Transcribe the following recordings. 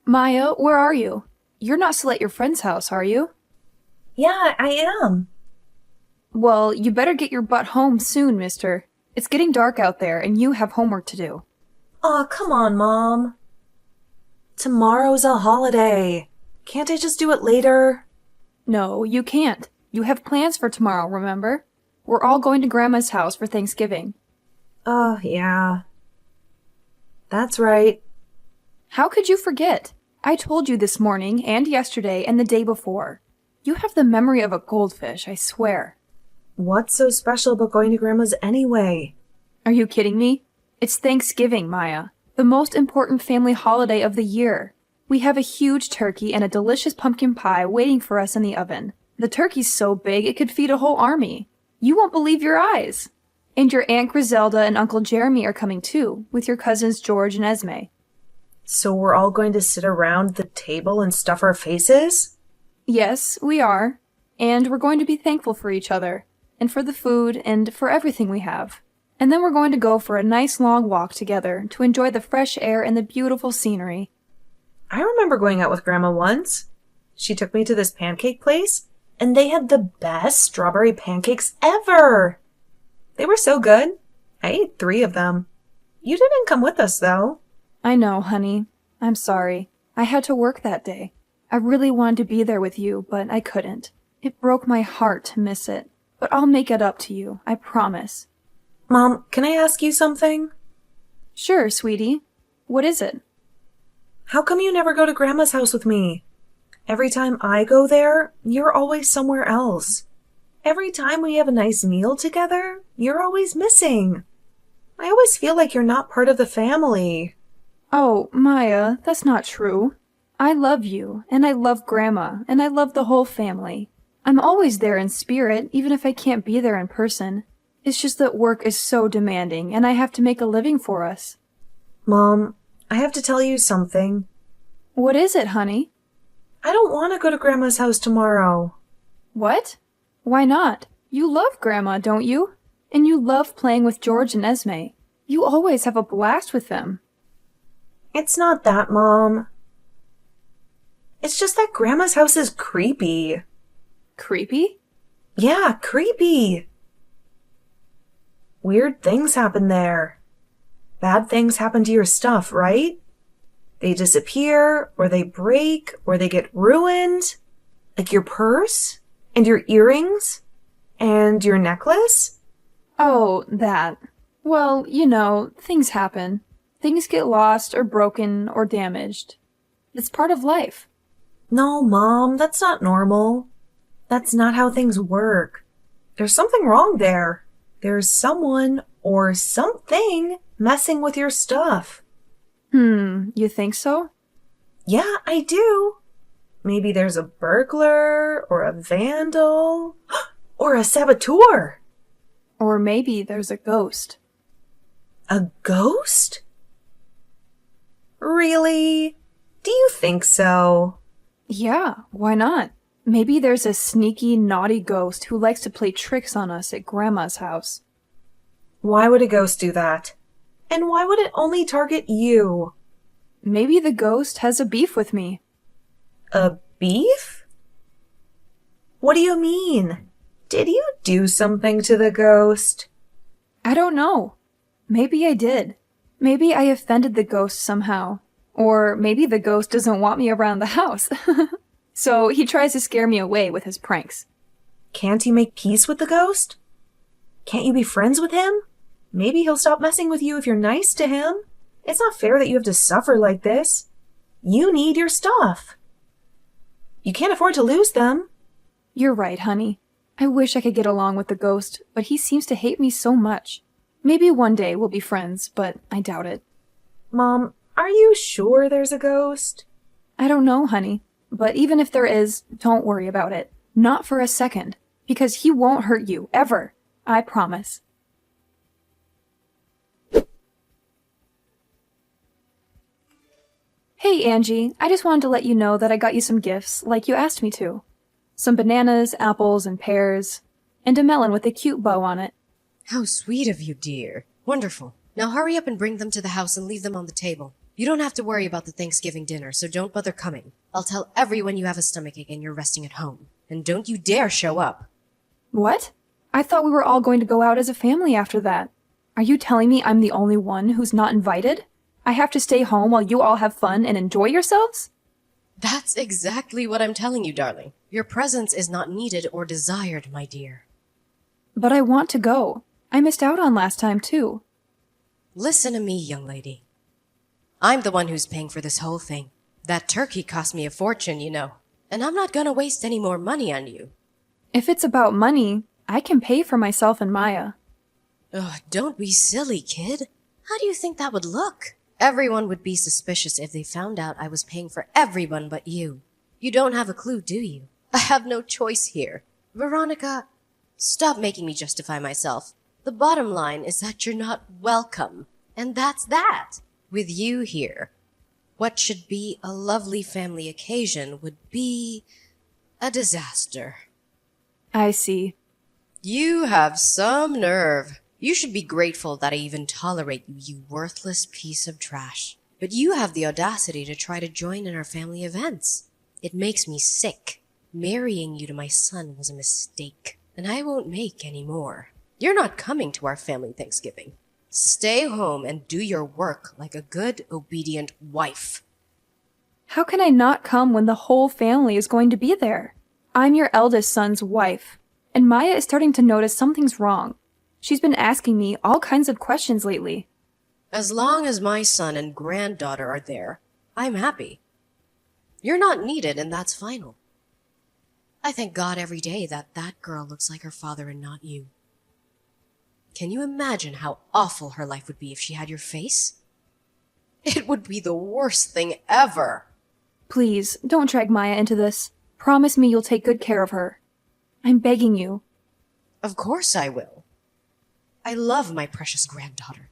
Maya, where are you? You're not still at your friend's house, are you? Yeah, I am. Well, you better get your butt home soon, mister. It's getting dark out there, and you have homework to do. Aw, come on, Mom. Tomorrow's a holiday. Can't I just do it later? No, you can't. You have plans for tomorrow, remember? We're all going to Grandma's house for Thanksgiving. Oh, yeah. That's right. How could you forget? I told you this morning, and yesterday, and the day before. You have the memory of a goldfish, I swear. What's so special about going to Grandma's anyway? Are you kidding me? It's Thanksgiving, Maya. The most important family holiday of the year. We have a huge turkey and a delicious pumpkin pie waiting for us in the oven. The turkey's so big it could feed a whole army. You won't believe your eyes. And your Aunt Griselda and Uncle Jeremy are coming too, with your cousins George and Esme. So we're all going to sit around the table and stuff our faces? Yes, we are. And we're going to be thankful for each other, and for the food, and for everything we have. And then we're going to go for a nice long walk together to enjoy the fresh air and the beautiful scenery. I remember going out with Grandma once. She took me to this pancake place, and they had the best strawberry pancakes ever. They were so good. I ate 3 of them. You didn't come with us, though. I know, honey. I'm sorry. I had to work that day. I really wanted to be there with you, but I couldn't. It broke my heart to miss it. But I'll make it up to you, I promise. Mom, can I ask you something? Sure, sweetie. What is it? How come you never go to Grandma's house with me? Every time I go there, you're always somewhere else. Every time we have a nice meal together, you're always missing. I always feel like you're not part of the family. Oh, Maya, that's not true. I love you, and I love Grandma, and I love the whole family. I'm always there in spirit, even if I can't be there in person. It's just that work is so demanding, and I have to make a living for us. Mom, I have to tell you something. What is it, honey? I don't want to go to Grandma's house tomorrow. What? Why not? You love Grandma, don't you? And you love playing with George and Esme. You always have a blast with them. It's not that, Mom. It's just that Grandma's house is creepy. Creepy? Yeah, creepy. Weird things happen there. Bad things happen to your stuff, right? They disappear, or they break, or they get ruined. Like your purse, and your earrings, and your necklace. Oh, that. Well, you know, things happen. Things get lost or broken or damaged. It's part of life. No, Mom, that's not normal. That's not how things work. There's something wrong there. There's someone or something messing with your stuff. You think so? Yeah, I do. Maybe there's a burglar or a vandal or a saboteur. Or maybe there's a ghost. A ghost? Really? Do you think so? Yeah, why not? Maybe there's a sneaky, naughty ghost who likes to play tricks on us at Grandma's house. Why would a ghost do that? And why would it only target you? Maybe the ghost has a beef with me. A beef? What do you mean? Did you do something to the ghost? I don't know. Maybe I did. Maybe I offended the ghost somehow. Or maybe the ghost doesn't want me around the house. So he tries to scare me away with his pranks. Can't you make peace with the ghost? Can't you be friends with him? Maybe he'll stop messing with you if you're nice to him. It's not fair that you have to suffer like this. You need your stuff. You can't afford to lose them. You're right, honey. I wish I could get along with the ghost, but he seems to hate me so much. Maybe one day we'll be friends, but I doubt it. Mom, are you sure there's a ghost? I don't know, honey. But even if there is, don't worry about it. Not for a second. Because he won't hurt you, ever. I promise. Hey, Angie. I just wanted to let you know that I got you some gifts, like you asked me to. Some bananas, apples, and pears. And a melon with a cute bow on it. How sweet of you, dear. Wonderful. Now hurry up and bring them to the house and leave them on the table. You don't have to worry about the Thanksgiving dinner, so don't bother coming. I'll tell everyone you have a stomachache and you're resting at home. And don't you dare show up. What? I thought we were all going to go out as a family after that. Are you telling me I'm the only one who's not invited? I have to stay home while you all have fun and enjoy yourselves? That's exactly what I'm telling you, darling. Your presence is not needed or desired, my dear. But I want to go. I missed out on last time, too. Listen to me, young lady. I'm the one who's paying for this whole thing. That turkey cost me a fortune, you know. And I'm not gonna waste any more money on you. If it's about money, I can pay for myself and Maya. Ugh, don't be silly, kid. How do you think that would look? Everyone would be suspicious if they found out I was paying for everyone but you. You don't have a clue, do you? I have no choice here. Veronica, stop making me justify myself. The bottom line is that you're not welcome. And that's that. With you here, what should be a lovely family occasion would be a disaster. I see. You have some nerve. You should be grateful that I even tolerate you, you worthless piece of trash. But you have the audacity to try to join in our family events. It makes me sick. Marrying you to my son was a mistake, and I won't make any more. You're not coming to our family Thanksgiving. Stay home and do your work like a good, obedient wife. How can I not come when the whole family is going to be there? I'm your eldest son's wife, and Maya is starting to notice something's wrong. She's been asking me all kinds of questions lately. As long as my son and granddaughter are there, I'm happy. You're not needed, and that's final. I thank God every day that that girl looks like her father and not you. Can you imagine how awful her life would be if she had your face? It would be the worst thing ever. Please, don't drag Maya into this. Promise me you'll take good care of her. I'm begging you. Of course I will. I love my precious granddaughter.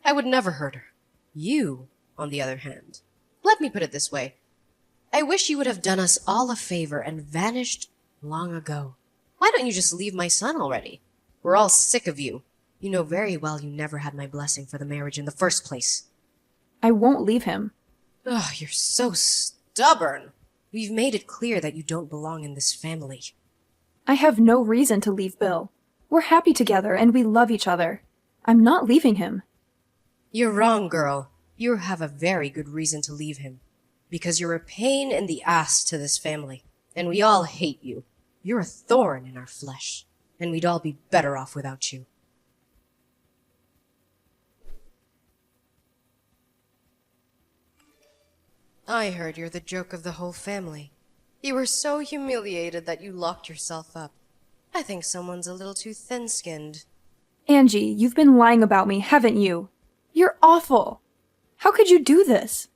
I would never hurt her. You, on the other hand, let me put it this way. I wish you would have done us all a favor and vanished long ago. Why don't you just leave my son already? We're all sick of you. You know very well you never had my blessing for the marriage in the first place. I won't leave him. Ugh, you're so stubborn. We've made it clear that you don't belong in this family. I have no reason to leave Bill. We're happy together and we love each other. I'm not leaving him. You're wrong, girl. You have a very good reason to leave him. Because you're a pain in the ass to this family. And we all hate you. You're a thorn in our flesh. And we'd all be better off without you. I heard you're the joke of the whole family. You were so humiliated that you locked yourself up. I think someone's a little too thin-skinned. Angie, you've been lying about me, haven't you? You're awful. How could you do this?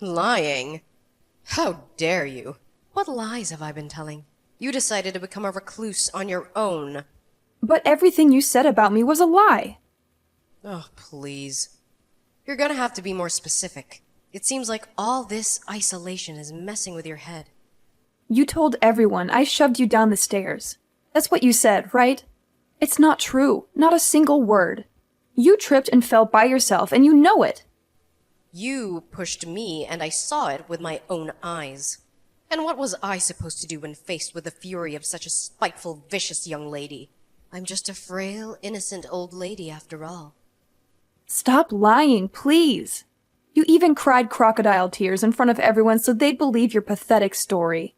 Lying? How dare you? What lies have I been telling? You decided to become a recluse on your own. But everything you said about me was a lie. Oh, please. You're gonna have to be more specific. It seems like all this isolation is messing with your head. You told everyone I shoved you down the stairs. That's what you said, right? It's not true. Not a single word. You tripped and fell by yourself, and you know it. You pushed me, and I saw it with my own eyes. And what was I supposed to do when faced with the fury of such a spiteful, vicious young lady? I'm just a frail, innocent old lady after all. Stop lying, please. You even cried crocodile tears in front of everyone so they'd believe your pathetic story.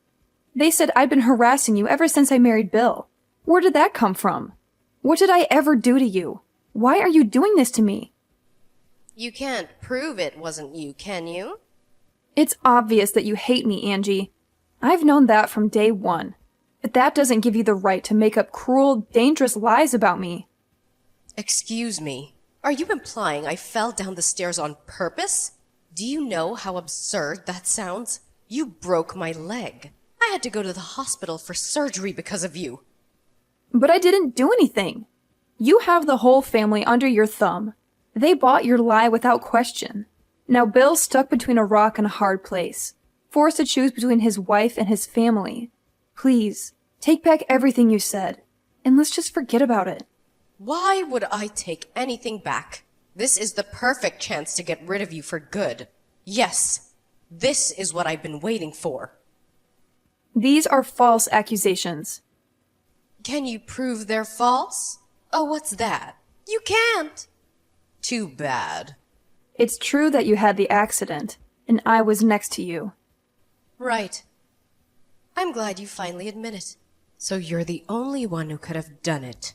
They said I'd been harassing you ever since I married Bill. Where did that come from? What did I ever do to you? Why are you doing this to me? You can't prove it wasn't you, can you? It's obvious that you hate me, Angie. I've known that from day one. But that doesn't give you the right to make up cruel, dangerous lies about me. Excuse me. Are you implying I fell down the stairs on purpose? Do you know how absurd that sounds? You broke my leg. I had to go to the hospital for surgery because of you. But I didn't do anything. You have the whole family under your thumb. They bought your lie without question. Now Bill's stuck between a rock and a hard place, forced to choose between his wife and his family. Please, take back everything you said, and let's just forget about it. Why would I take anything back? This is the perfect chance to get rid of you for good. Yes, this is what I've been waiting for. These are false accusations. Can you prove they're false? Oh, what's that? You can't. Too bad. It's true that you had the accident, and I was next to you. Right. I'm glad you finally admit it. So you're the only one who could have done it.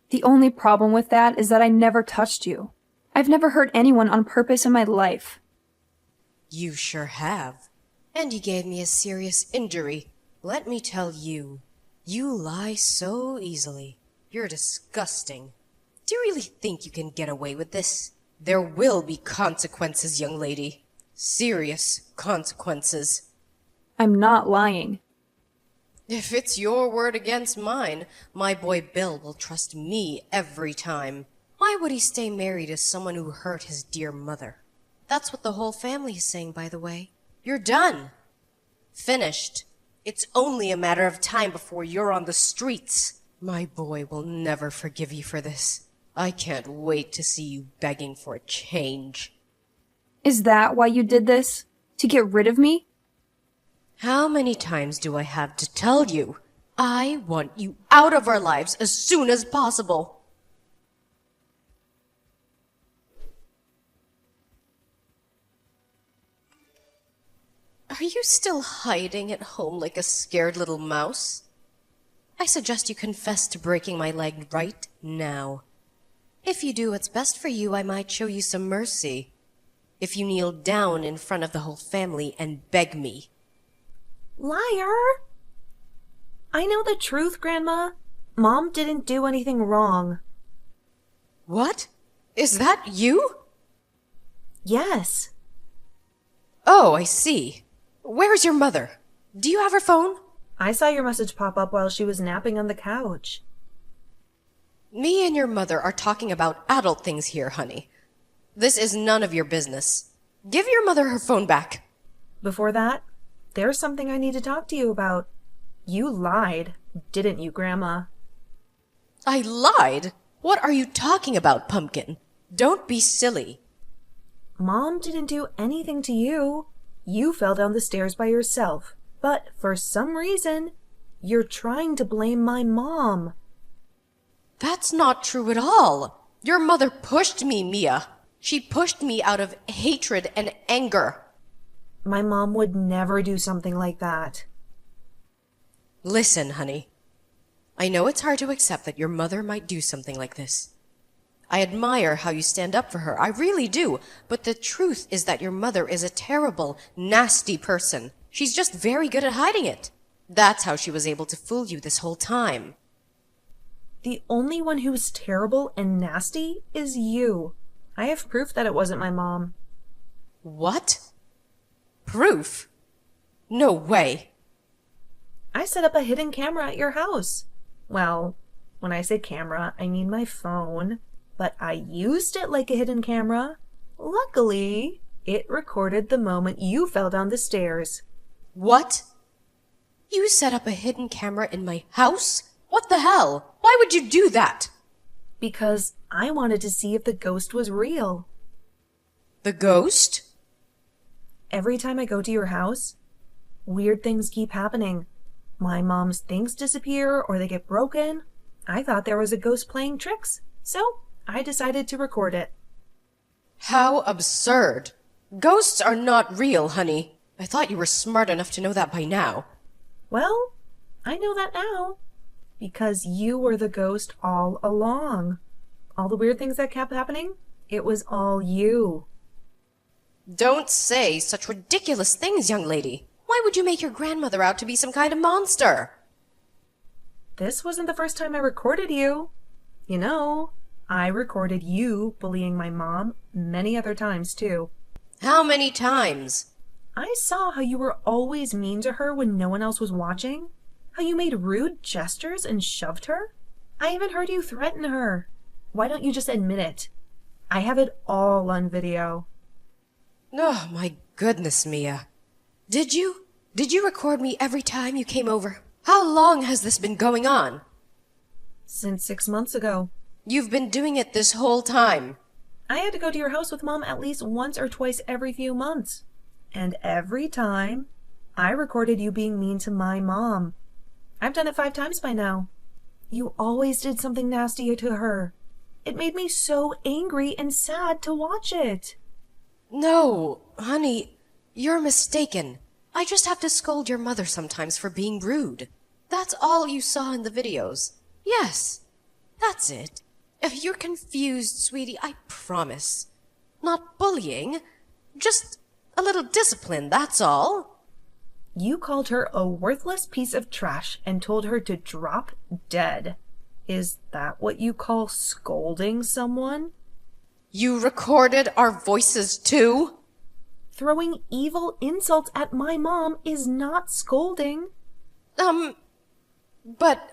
The only problem with that is that I never touched you. I've never hurt anyone on purpose in my life. You sure have. And you gave me a serious injury. Let me tell you, you lie so easily. You're disgusting. Do you really think you can get away with this? There will be consequences, young lady. Serious consequences. I'm not lying. If it's your word against mine, my boy Bill will trust me every time. Why would he stay married to someone who hurt his dear mother? That's what the whole family is saying, by the way. You're done. Finished. It's only a matter of time before you're on the streets. My boy will never forgive you for this. I can't wait to see you begging for a change. Is that why you did this? To get rid of me? How many times do I have to tell you? I want you out of our lives as soon as possible. Are you still hiding at home like a scared little mouse? I suggest you confess to breaking my leg right now. If you do what's best for you, I might show you some mercy. If you kneel down in front of the whole family and beg me. Liar! I know the truth, Grandma. Mom didn't do anything wrong. What? Is that you? Yes. Oh, I see. Where's your mother? Do you have her phone? I saw your message pop up while she was napping on the couch. Me and your mother are talking about adult things here, honey. This is none of your business. Give your mother her phone back. Before that, there's something I need to talk to you about. You lied, didn't you, Grandma? I lied? What are you talking about, Pumpkin? Don't be silly. Mom didn't do anything to you. You fell down the stairs by yourself. But for some reason, you're trying to blame my mom. That's not true at all. Your mother pushed me, Mia. She pushed me out of hatred and anger. My mom would never do something like that. Listen, honey. I know it's hard to accept that your mother might do something like this. I admire how you stand up for her. I really do. But the truth is that your mother is a terrible, nasty person. She's just very good at hiding it. That's how she was able to fool you this whole time. The only one who's terrible and nasty is you. I have proof that it wasn't my mom. What? Proof? No way. I set up a hidden camera at your house. Well, when I say camera, I mean my phone. But I used it like a hidden camera. Luckily, it recorded the moment you fell down the stairs. What? You set up a hidden camera in my house? What the hell? Why would you do that? Because I wanted to see if the ghost was real. The ghost? Every time I go to your house, weird things keep happening. My mom's things disappear or they get broken. I thought there was a ghost playing tricks, so I decided to record it. How absurd. Ghosts are not real, honey. I thought you were smart enough to know that by now. Well, I know that now. Because you were the ghost all along. All the weird things that kept happening, it was all you. Don't say such ridiculous things, young lady. Why would you make your grandmother out to be some kind of monster? This wasn't the first time I recorded you. You know, I recorded you bullying my mom many other times, too. How many times? I saw how you were always mean to her when no one else was watching. How you made rude gestures and shoved her. I even heard you threaten her. Why don't you just admit it? I have it all on video. Oh, my goodness, Mia. Did you? Did you record me every time you came over? How long has this been going on? Since 6 months ago. You've been doing it this whole time. I had to go to your house with Mom at least once or twice every few months. And every time, I recorded you being mean to my mom. I've done it 5 times by now. You always did something nasty to her. It made me so angry and sad to watch it. No, honey, you're mistaken. I just have to scold your mother sometimes for being rude. That's all you saw in the videos. Yes, that's it. If you're confused, sweetie, I promise. Not bullying, just a little discipline, that's all. You called her a worthless piece of trash and told her to drop dead. Is that what you call scolding someone? You recorded our voices too? Throwing evil insults at my mom is not scolding. But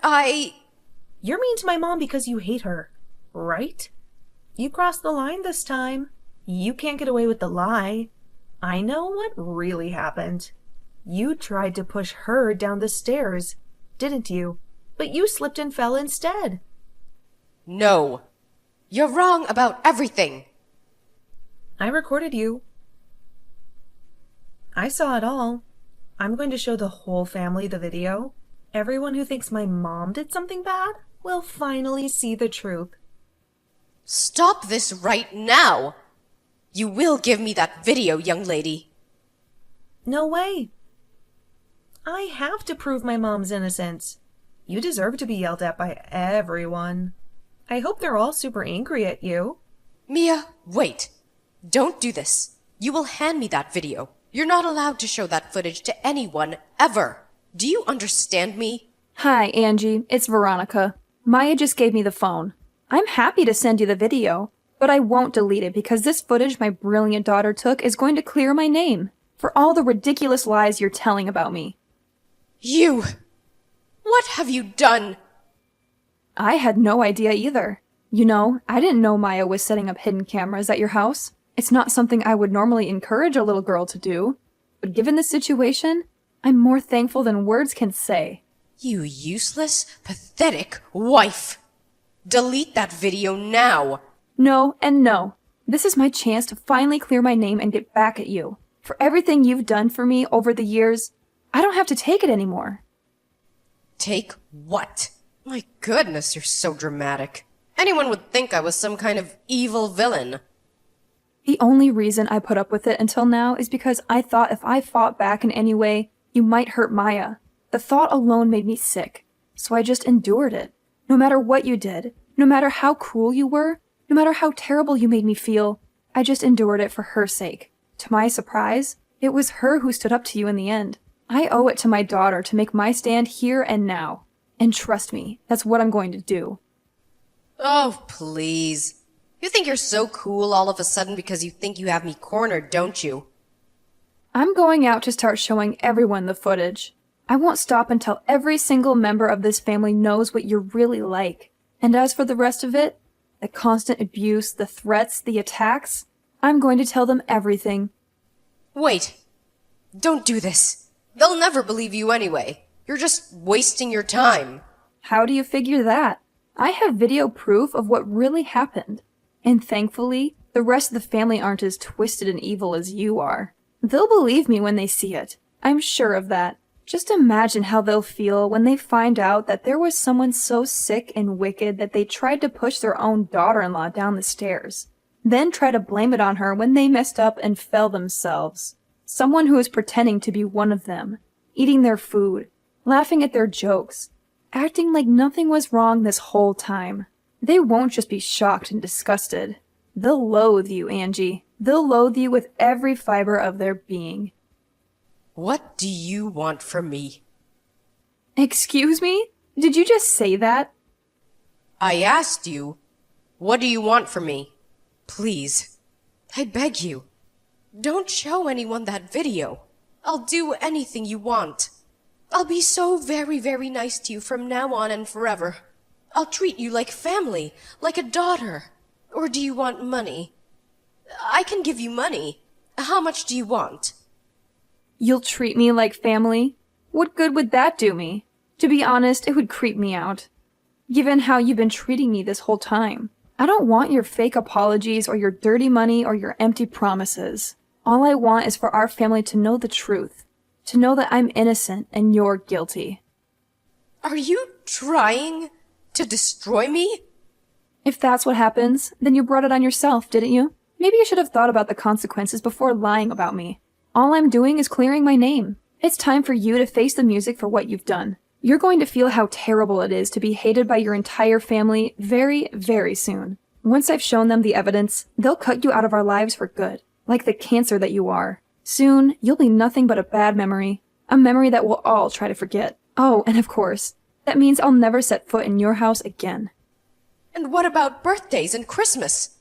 You're mean to my mom because you hate her, right? You crossed the line this time. You can't get away with the lie. I know what really happened. You tried to push her down the stairs, didn't you? But you slipped and fell instead. No. You're wrong about everything. I recorded you. I saw it all. I'm going to show the whole family the video. Everyone who thinks my mom did something bad will finally see the truth. Stop this right now! You will give me that video, young lady. No way. I have to prove my mom's innocence. You deserve to be yelled at by everyone. I hope they're all super angry at you. Mia, wait. Don't do this. You will hand me that video. You're not allowed to show that footage to anyone, ever. Do you understand me? Hi, Angie. It's Veronica. Maya just gave me the phone. I'm happy to send you the video, but I won't delete it because this footage my brilliant daughter took is going to clear my name for all the ridiculous lies you're telling about me. You! What have you done? I had no idea either. You know, I didn't know Maya was setting up hidden cameras at your house. It's not something I would normally encourage a little girl to do. But given the situation, I'm more thankful than words can say. You useless, pathetic wife! Delete that video now! No and no. This is my chance to finally clear my name and get back at you. For everything you've done for me over the years, I don't have to take it anymore. Take what? My goodness, you're so dramatic. Anyone would think I was some kind of evil villain. The only reason I put up with it until now is because I thought if I fought back in any way, you might hurt Maya. The thought alone made me sick, so I just endured it. No matter what you did, no matter how cruel you were, no matter how terrible you made me feel, I just endured it for her sake. To my surprise, it was her who stood up to you in the end. I owe it to my daughter to make my stand here and now. And trust me, that's what I'm going to do. Oh, please. You think you're so cool all of a sudden because you think you have me cornered, don't you? I'm going out to start showing everyone the footage. I won't stop until every single member of this family knows what you're really like. And as for the rest of it, the constant abuse, the threats, the attacks, I'm going to tell them everything. Wait. Don't do this. They'll never believe you anyway. You're just wasting your time. How do you figure that? I have video proof of what really happened. And thankfully, the rest of the family aren't as twisted and evil as you are. They'll believe me when they see it. I'm sure of that. Just imagine how they'll feel when they find out that there was someone so sick and wicked that they tried to push their own daughter-in-law down the stairs. Then try to blame it on her when they messed up and fell themselves. Someone who is pretending to be one of them, eating their food, laughing at their jokes, acting like nothing was wrong this whole time. They won't just be shocked and disgusted. They'll loathe you, Angie. They'll loathe you with every fiber of their being. What do you want from me? Excuse me? Did you just say that? I asked you, what do you want from me? Please, I beg you, don't show anyone that video. I'll do anything you want. I'll be so very, very nice to you from now on and forever. I'll treat you like family, like a daughter. Or do you want money? I can give you money. How much do you want? You'll treat me like family? What good would that do me? To be honest, it would creep me out. Given how you've been treating me this whole time, I don't want your fake apologies or your dirty money or your empty promises. All I want is for our family to know the truth. To know that I'm innocent and you're guilty. Are you trying to destroy me? If that's what happens, then you brought it on yourself, didn't you? Maybe you should have thought about the consequences before lying about me. All I'm doing is clearing my name. It's time for you to face the music for what you've done. You're going to feel how terrible it is to be hated by your entire family very, very soon. Once I've shown them the evidence, they'll cut you out of our lives for good, like the cancer that you are. Soon, you'll be nothing but a bad memory. A memory that we'll all try to forget. Oh, and of course, that means I'll never set foot in your house again. And what about birthdays and Christmas?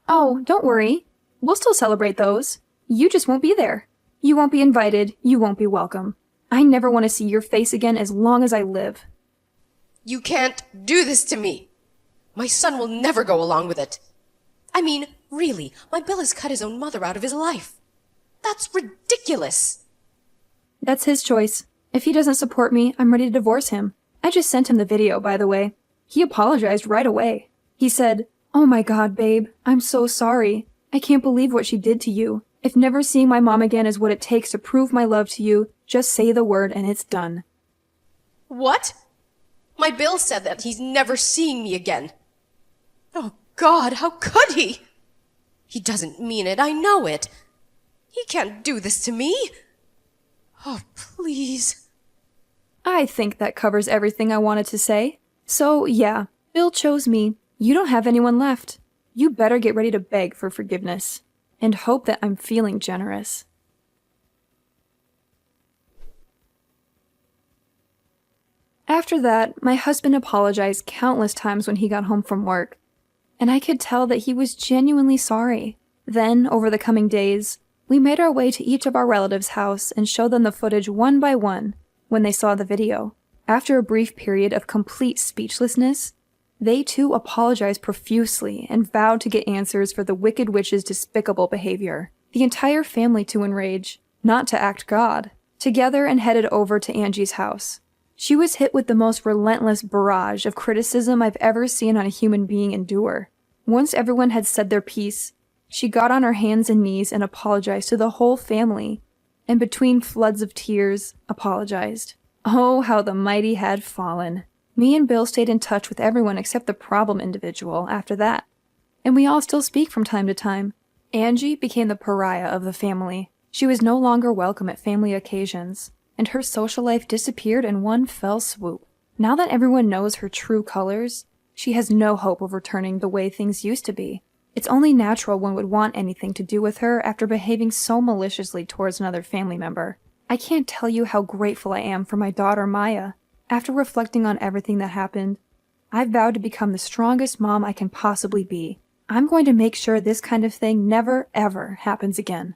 Oh, don't worry. We'll still celebrate those. You just won't be there. You won't be invited. You won't be welcome. I never want to see your face again as long as I live. You can't do this to me. My son will never go along with it. I mean, really, my Bill has cut his own mother out of his life. That's ridiculous. That's his choice. If he doesn't support me, I'm ready to divorce him. I just sent him the video, by the way. He apologized right away. He said, "Oh my God, babe, I'm so sorry. I can't believe what she did to you. If never seeing my mom again is what it takes to prove my love to you, just say the word and it's done." What? My Bill said that he's never seeing me again. Oh God, how could he? He doesn't mean it, I know it. He can't do this to me. Oh, please. I think that covers everything I wanted to say. So, yeah, Bill chose me. You don't have anyone left. You better get ready to beg for forgiveness. And hope that I'm feeling generous. After that, my husband apologized countless times when he got home from work. And I could tell that he was genuinely sorry. Then, over the coming days, we made our way to each of our relatives' house and showed them the footage one by one when they saw the video. After a brief period of complete speechlessness, they too apologized profusely and vowed to get answers for the Wicked Witch's despicable behavior. The entire family too enraged, not to act God, together and headed over to Angie's house. She was hit with the most relentless barrage of criticism I've ever seen on a human being endure. Once everyone had said their piece, she got on her hands and knees and apologized to the whole family, and between floods of tears, apologized. Oh, how the mighty had fallen. Me and Bill stayed in touch with everyone except the problem individual after that, and we all still speak from time to time. Angie became the pariah of the family. She was no longer welcome at family occasions, and her social life disappeared in one fell swoop. Now that everyone knows her true colors, she has no hope of returning the way things used to be. It's only natural one would want anything to do with her after behaving so maliciously towards another family member. I can't tell you how grateful I am for my daughter Maya. After reflecting on everything that happened, I've vowed to become the strongest mom I can possibly be. I'm going to make sure this kind of thing never, ever happens again.